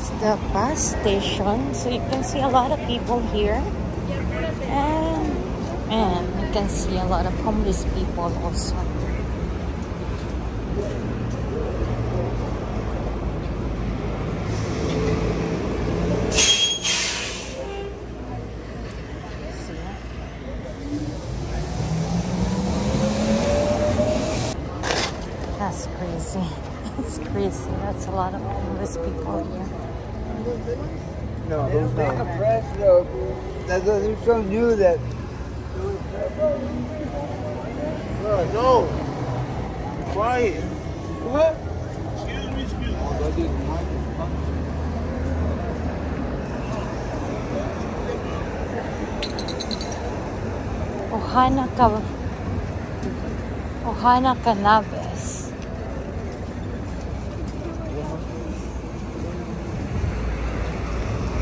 is the bus station. So you can see a lot of people here. And you can see a lot of homeless people also. That's crazy. It's crazy. That's a lot of homeless people here. No, those no. Press, they're so new that. No. Quiet. What? Excuse me, excuse me. Oh, that didn't mind. Ohana Cannabis.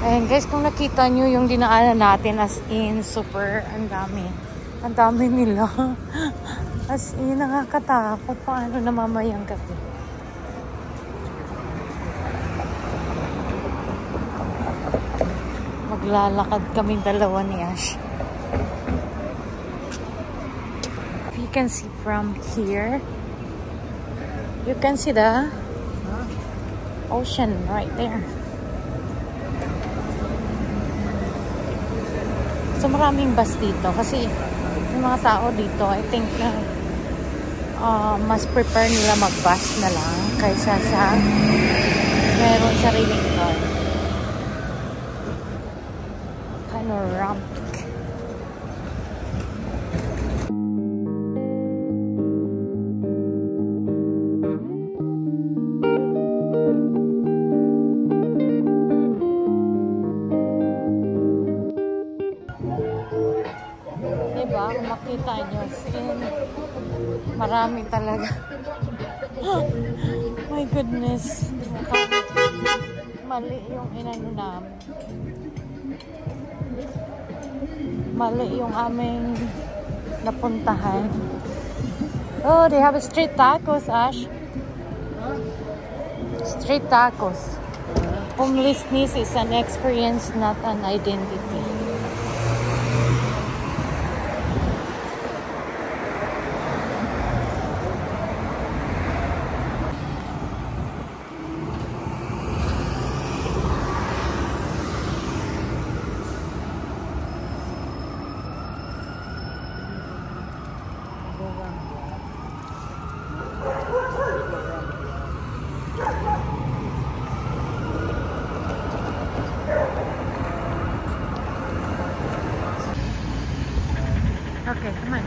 Ayan guys, kung nakita nyo yung dinaanan natin, as in, super, ang dami nila. As in, nakakatakot. Paano na mamayang gabi? Maglalakad kaming dalawa ni Ash. You can see from here, you can see the ocean right there. So maraming bus dito kasi yung mga tao dito, I think na mas prefer nila mag-bus na lang kaysa sa meron sariling car. Panoramic. Diba? Kung makita nyo, marami talaga. My goodness. Mali yung inano namin. Mali yung aming napuntahan. Oh, they have street tacos, Ash. Street tacos. Homelessness is an experience, not an identity. Okay, come on.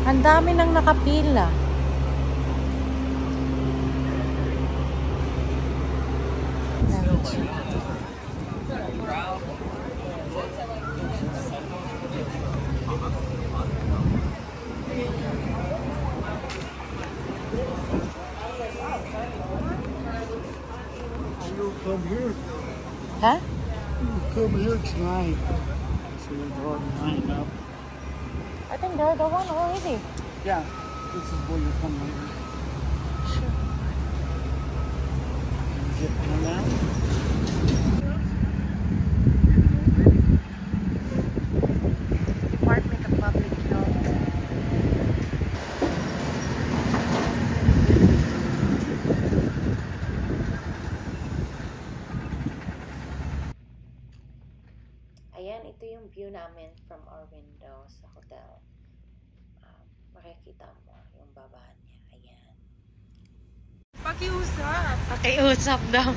Ang dami nang nakapila. You'll come here. Huh? You'll come here tonight. So they're already lined up. I think they're the one already. Yeah, this is where you come later. Sure. You get one now? Department of Public Health. Ayan, ito yung view namin from our window sa hotel. Makikita mo yung baba niya. Ayan. Pakiusap. Pakiusap daw.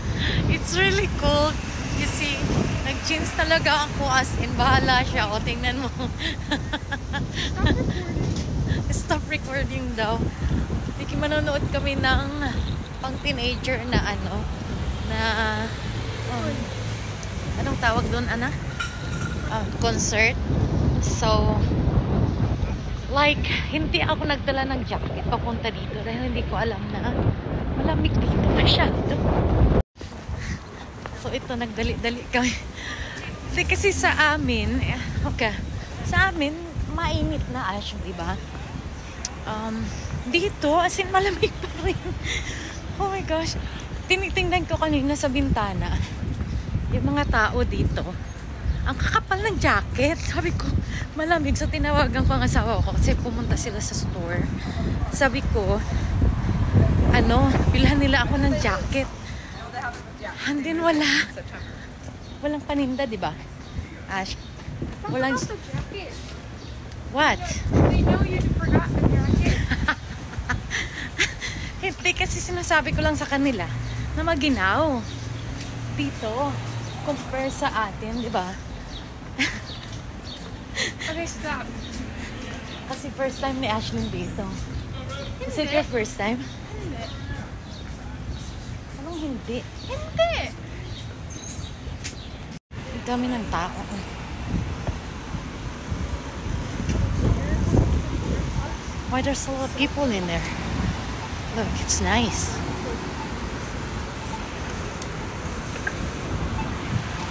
It's really cool. You see, nag-jeans talaga ako as in bahala siya. O, tingnan mo. Stop recording daw. Manonood kami ng pang teenager na tawag doon, concert. So, like, hindi ako nagdala ng jacket papunta dito dahil hindi ko alam na malamig dito masyado. So, ito, nagdali-dali kami. Hindi kasi sa amin, okay, sa amin, mainit na Ash, diba? Dito, as in, malamig pa rin. Oh my gosh. Tinitingnan ko kanina sa bintana. Yung mga tao dito, ang kakapal ng jacket. Sabi ko, malamig. So, tinawagan ko ang asawa ko kasi pumunta sila sa store. Sabi ko, bilhan nila ako ng jacket. And then, walang paninda, di ba? Ash, walang... What? They know you forgot the jacket. Hindi, kasi sinasabi ko lang sa kanila na maginaw dito compare sa atin, di ba? Okay, stop. Kasi first time ni Ashlyn dito. Is it your first time? Hindi. Anong hindi? Hindi! Ang dami ng tao. Why there's a lot of people in there? Look, it's nice.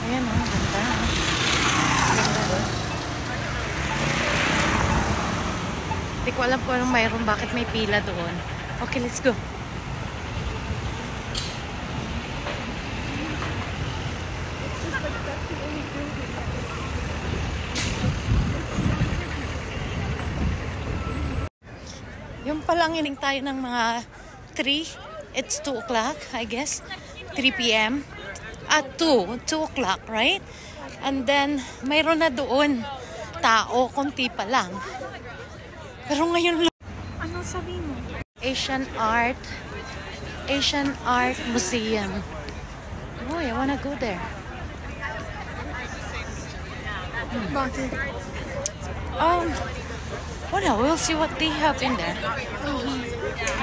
Ayan, ganda. Ganda. Hindi ko alam kung anong mayroon, bakit may pila doon. Okay, let's go. Yung palang ining tayo ng mga 3. It's 2 o'clock, I guess. 3 p.m. At 2 o'clock, right? And then, mayroon na doon tao, konti pa lang. Pero ngayon lang. Ano sabi mo? Asian Art Museum. Oh, I wanna go there. Bakit? Well, we'll see what they have in there.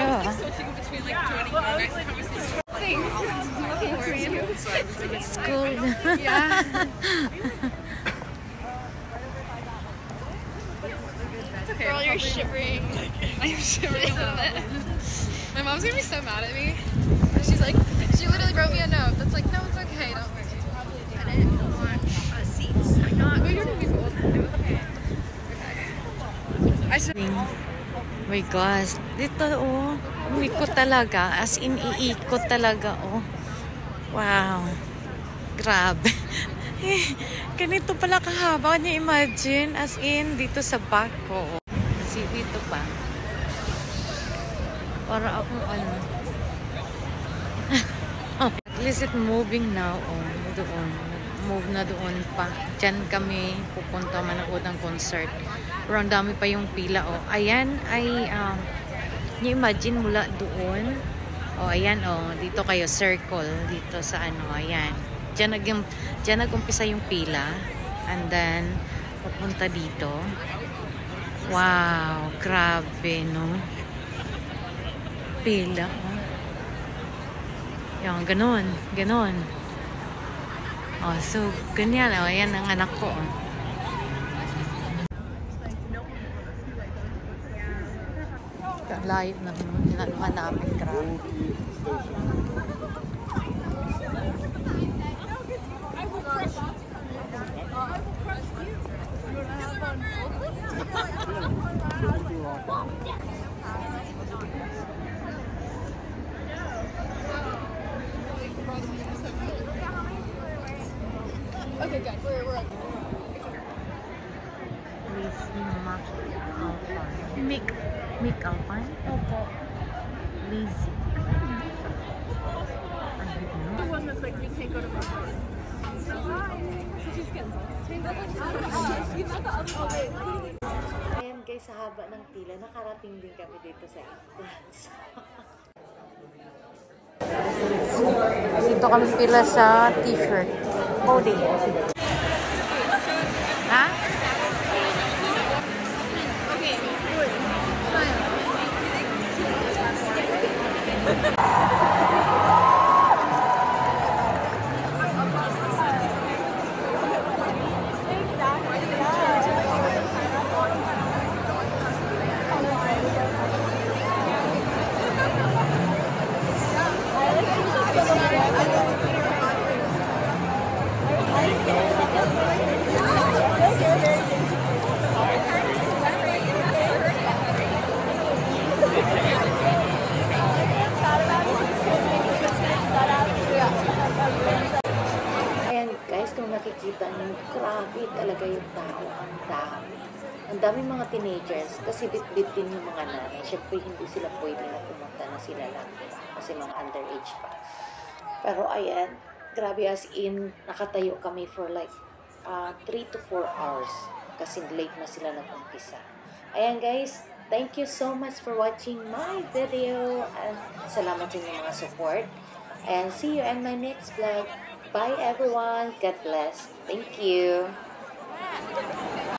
Yeah. Thanks. Okay, for you. It's cool. Yeah. It's okay. Girl, you're shivering. I'm shivering a little bit. My mom's gonna be so mad at me. She's like, she literally wrote me a note that's like, no, it's okay, don't worry. I didn't want seats. I'm not. Oh, you're gonna be cold. Okay. I should. Oh my gosh. Dito, oh. Umiikot talaga. As in, iikot talaga, oh. Wow. Grabe. Ganito pala kahaba. Can you imagine? As in, dito sa back ko. Kasi dito pa. Para akong At least it's moving now, oh. Doon. Move na doon pa. Diyan kami pupunta manood ng concert. Pero ang dami pa yung pila, oh. Ayan ay, imagine mula doon. Oh, ayan, oh. Dito kayo, circle. Dito sa ayan. Diyan nag-umpisa yung pila. And then, pupunta dito. Wow, grabe, no? Pila, oh. Yan, ganon. Oh, so, ganyan, oh. Ayan ang anak ko, oh. Layo na naman namin, grabe. Okay, good. We're Mick Alpine? Opo. Lazy. the one that's like, we can't go to my house. So she's cancelled. Ayan guys, sa haba ng pila, nakarating din kami dito sa entrance. Dito kami pila sa t-shirt. Hoodie. Ha? guys, kung nakikita nyo, grabe talaga yung tao. Ang dami. Ang dami mga teenagers kasi bit-bit din yung mga nanay. Siyempre, hindi sila pwede na pumunta na sila lang. Diba? Kasi mga underage pa. Pero ayan, grabe as in, nakatayo kami for like 3 to 4 hours. Kasi late na sila nag-umpisa. Ayan guys, thank you so much for watching my video. And salamat sa inyong mga support. And see you in my next vlog. Bye everyone. God bless. Thank you.